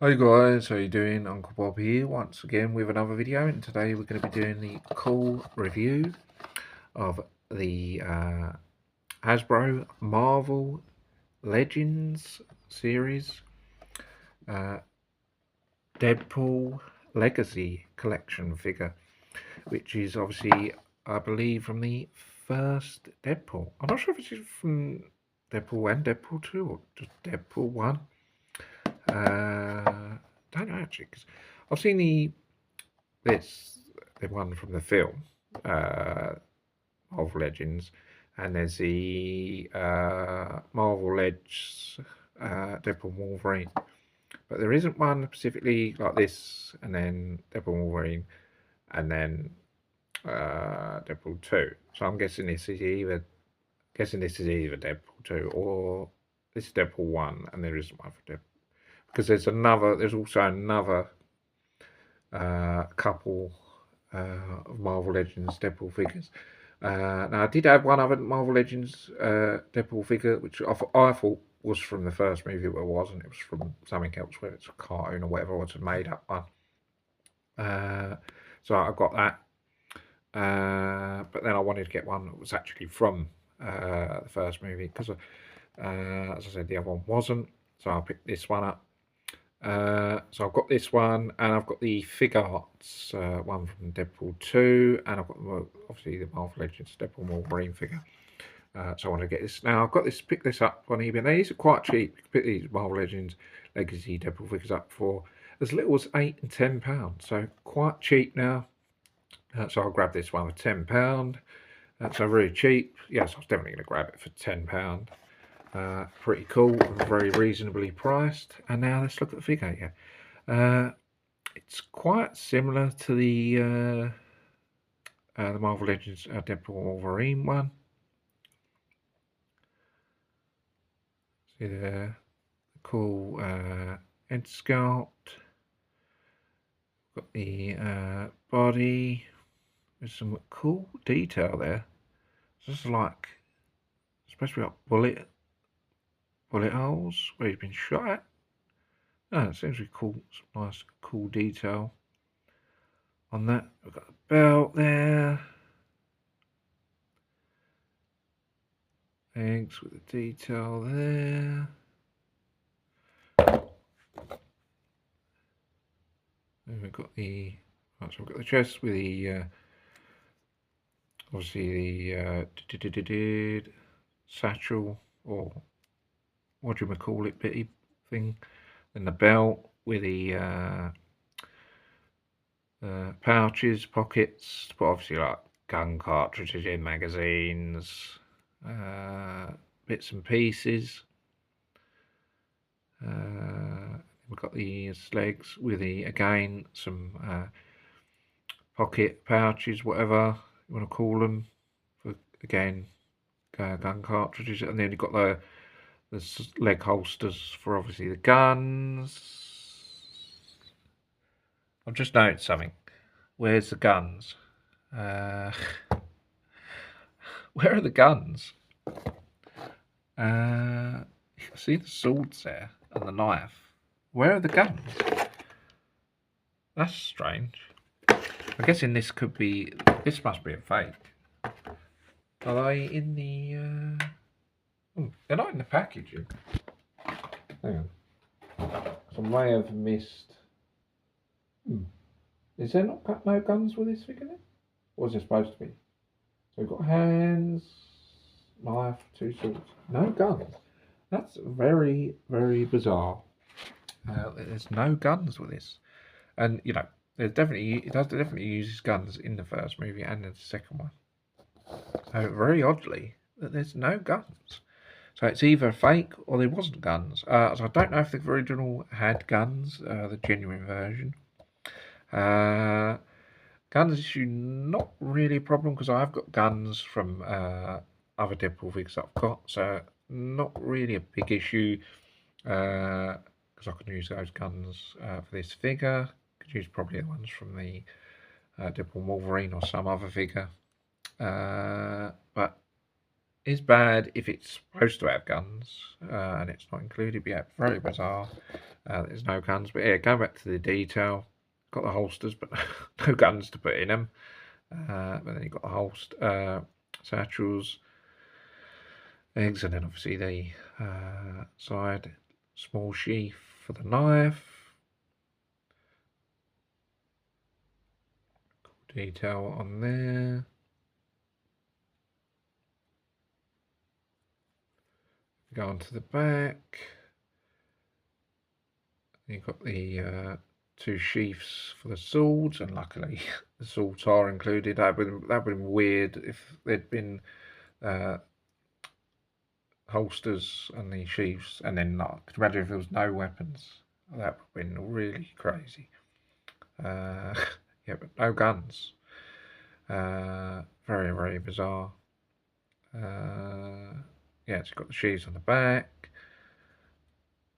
Hi guys, how you doing? Uncle Bob here once again with another video, and today we're going to be doing the cool review of the Hasbro Marvel Legends series uh, Deadpool Legacy Collection figure, which is obviously, I believe, from the first Deadpool. I'm not sure if it's from Deadpool 1, Deadpool 2, or just Deadpool 1. Don't know actually, because I've seen the one from the film, Marvel Legends, and there's the Marvel Legends Deadpool Wolverine. But there isn't one specifically like this, and then Deadpool Wolverine, and then Deadpool 2. So I'm guessing this is either Deadpool 2 or this is Deadpool 1, and there isn't one for Deadpool. Because there's also another couple of Marvel Legends Deadpool figures. Now, I did have one other Marvel Legends Deadpool figure, which I thought was from the first movie, but it wasn't. It was from something else, whether it's a cartoon or whatever, or it's a made up one. So I got that. But then I wanted to get one that was actually from the first movie, because, as I said, the other one wasn't. So I picked this one up. So I've got this one, and I've got the Figure Arts one from Deadpool 2, and I've got obviously the Marvel Legends Deadpool Wolverine figure. So I want to get this. Now I've got this, pick this up on eBay. Now, these are quite cheap. You can pick these Marvel Legends Legacy Deadpool figures up for as little as £8 and £10. So quite cheap now. So I'll grab this one for £10. So really cheap. Yes, I was definitely going to grab it for £10. Pretty cool and very reasonably priced. And now let's look at the figure. It's quite similar to the Marvel Legends Deadpool Wolverine one. See the cool head sculpt. Got the body with some cool detail there. Just like, especially like bullet holes where he's been shot at. Oh, it seems to be cool. Some nice cool detail on that. We've got a belt there. Thanks with the detail there. And we've got the so we've got the chest with the obviously the satchel, or what do you call it, bitty thing, and the belt with the pouches, pockets, but obviously like gun cartridges in, magazines, bits and pieces. We've got the legs with the, again, some pocket pouches, whatever you want to call them, for again gun cartridges, and then you've got the leg holsters for obviously the guns. I've just noticed something. Where's the guns? Where are the guns? See the swords there and the knife. Where are the guns? That's strange. I'm guessing this could be. This must be a fake. Are they in the? They're not in the packaging. Hang on. So I may have missed. Is there not no guns with this figure then? What was it supposed to be? So we've got hands, knife, two swords. No guns. That's very, very bizarre. There's no guns with this, and you know, it definitely uses guns in the first movie and in the second one. So very oddly, that there's no guns. So it's either fake or there wasn't guns. So I don't know if the original had guns, the genuine version. Guns issue, not really a problem, because I have got guns from other Deadpool figures I've got, so not really a big issue, because I can use those guns for this figure. Could use probably the ones from the Deadpool Wolverine or some other figure, but it's bad if it's supposed to have guns and it's not included. But yeah, very bizarre. There's no guns, but yeah, going back to the detail, got the holsters, but no guns to put in them. But then you've got the holster, satchels, eggs, and then obviously the side small sheath for the knife. Detail on there. Go on to the back. You've got the 2 sheaths for the swords, and luckily the swords are included. That would have been weird if there'd been holsters and the sheaths, and then not. Could you imagine if there was no weapons? That would have been really crazy. Yeah, but no guns. Very, very bizarre. Yeah, it's got the sheaths on the back.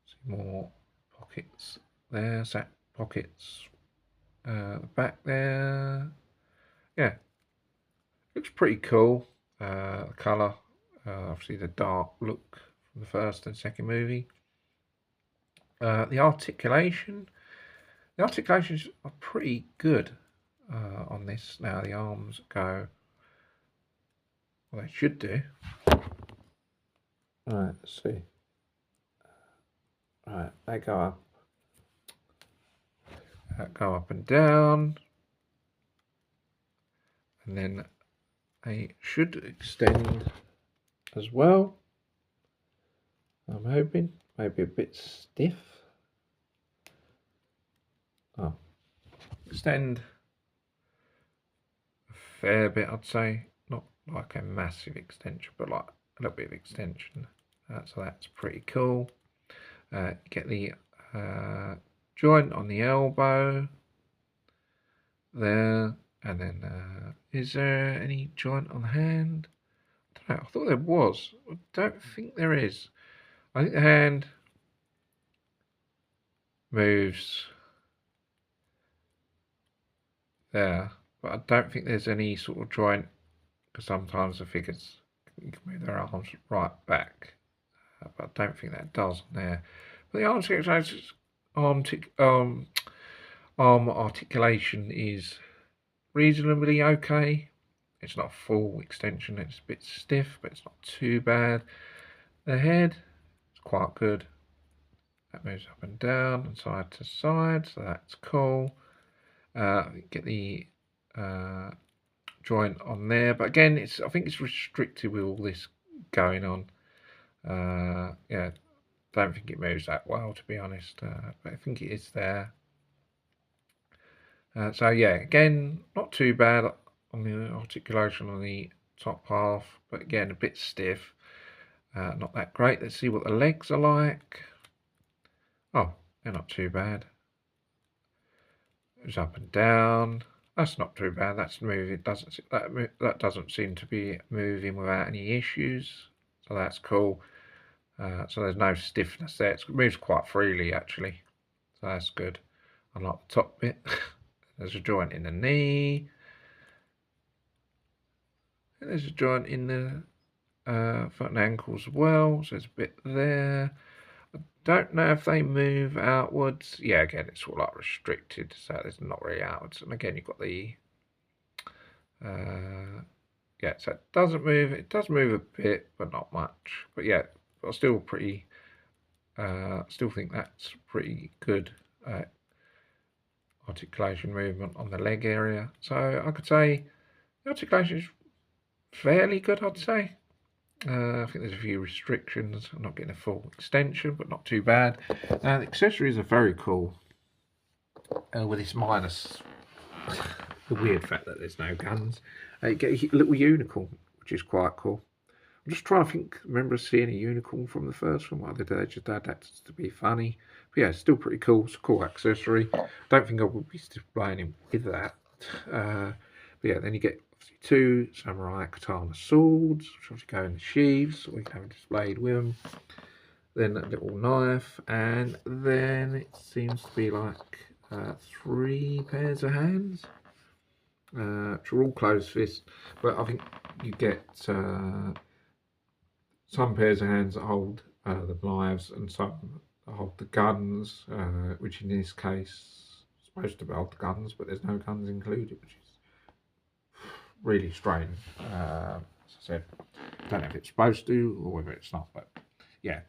Some more pockets there, set pockets back there. Yeah, looks pretty cool. The colour, obviously the dark look from the first and second movie. The articulations are pretty good on this. Now the arms go, well, they should do. Right, let's see. Right, they go up and down, and then they should extend as well. I'm hoping, maybe a bit stiff. Oh, extend a fair bit, I'd say. Not like a massive extension, but like a little bit of extension. So that's pretty cool. Get the joint on the elbow there, and then is there any joint on the hand? I don't know, I thought there was. I don't think there is. I think the hand moves there, but I don't think there's any sort of joint, because sometimes the figures can move their arms right back, but I don't think that does on there. But the arm articulation is reasonably okay. It's not a full extension, it's a bit stiff, but it's not too bad. The head is quite good. That moves up and down and side to side, so that's cool. Get the joint on there, but again, I think it's restricted with all this going on. Yeah, don't think it moves that well, to be honest, but I think it is there. So yeah, again, not too bad on the articulation on the top half, but again, a bit stiff. Not that great. Let's see what the legs are like. Oh, they're not too bad. It's up and down. That's not too bad. That's moving. That doesn't seem to be moving without any issues. So that's cool. So there's no stiffness there. It moves quite freely actually. So that's good. Unlike the top bit. There's a joint in the knee. And there's a joint in the foot and ankles as well. So there's a bit there. I don't know if they move outwards. Yeah, again, it's all like restricted, so there's not really outwards. And again, you've got the yeah, so it doesn't move. It does move a bit, but not much. But yeah, I still pretty. Still think that's pretty good articulation movement on the leg area. So I could say the articulation is fairly good, I'd say. I think there's a few restrictions. I'm not getting a full extension, but not too bad. The accessories are very cool. With this minus the weird fact that there's no guns. You get a little unicorn, which is quite cool. I'm just trying to think, remember seeing a unicorn from the first one. Why did they just add that to be funny? But yeah, it's still pretty cool. It's a cool accessory. Don't think I would be displaying him with that. But yeah, then you get obviously 2 samurai katana swords, which obviously go in the sheaths, so we can have them displayed with them. Then a little knife, and then it seems to be like 3 pairs of hands, which are all closed fists. But I think you get some pairs of hands that hold the knives, and some hold the guns, which in this case is supposed to hold the guns, but there's no guns included, which is really strange. As I said, I don't know if it's supposed to or whether it's not, but yeah,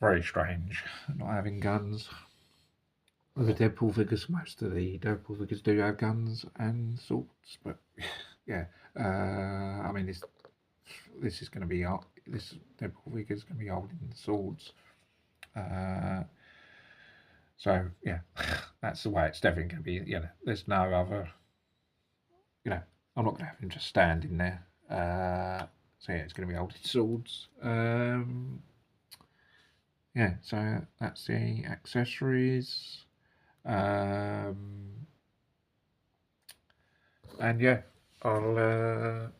very strange not having guns. With the Deadpool figures, most of the Deadpool figures do have guns and swords, but yeah, I mean this is going to be this Deadpool figure is going to be holding the swords. So yeah, that's the way it's definitely going to be. You know, there's no other. You know, I'm not going to have him just standing there. So yeah, it's going to be holding swords. Yeah, so that's the accessories. And yeah, I'll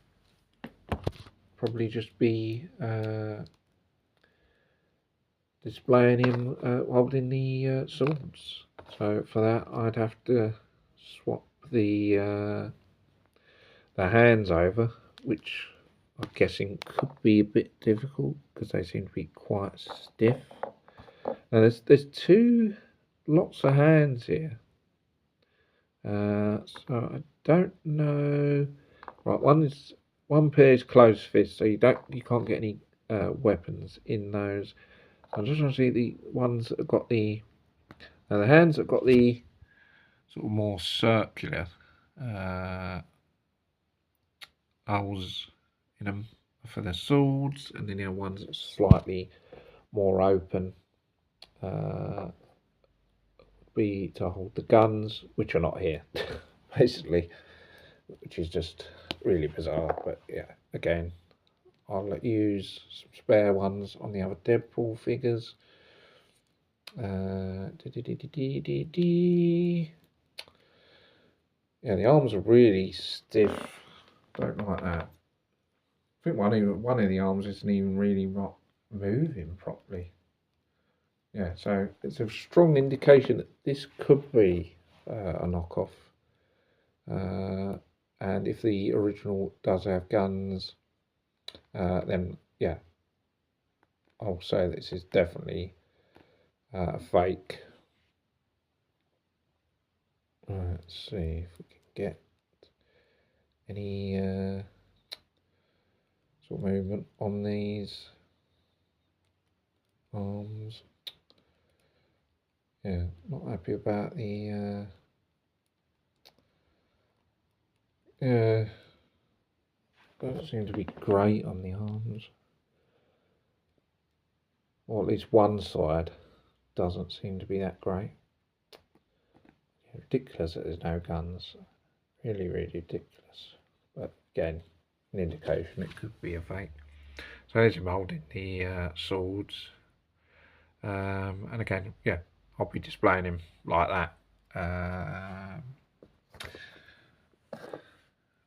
probably just be displaying him holding the swords. So for that, I'd have to swap the hands over, which I'm guessing could be a bit difficult because they seem to be quite stiff. Now there's two lots of hands here, so I don't know. Right, one pair is closed fist, so you can't get any weapons in those. I'm just trying to see the ones that have got the hands that have got the sort of more circular holes in them for the swords, and then the other ones that are slightly more open be to hold the guns, which are not here, basically, which is just really bizarre. But yeah, again, I'll use some spare ones on the other Deadpool figures. Yeah, the arms are really stiff. Don't like that. I think one of the arms isn't even really not moving properly. Yeah, so it's a strong indication that this could be a knockoff. And if the original does have guns, then yeah, I'll say this is definitely fake. Let's see if we can get any sort of movement on these arms. Yeah, not happy about the yeah, doesn't seem to be great on the arms, or at least one side doesn't seem to be that great. Yeah, ridiculous that there's no guns, really ridiculous, but again, an indication it could be a fake. So there's him holding the swords, and again, yeah, I'll be displaying him like that.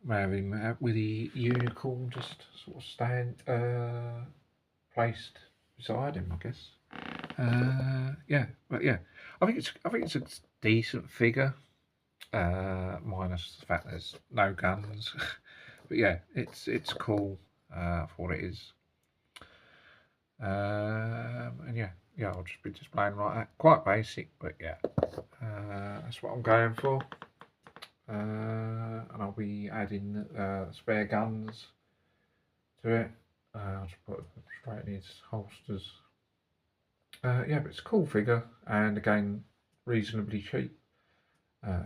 Having him with the unicorn just sort of placed beside him, I guess. Yeah, but yeah, I think it's a decent figure, minus the fact there's no guns. But yeah, it's cool for what it is. And yeah, I'll just be displaying like that. Quite basic, but yeah, that's what I'm going for. And I'll be adding spare guns to it. I'll just put them straight in his holsters. Yeah, but it's a cool figure, and again, reasonably cheap.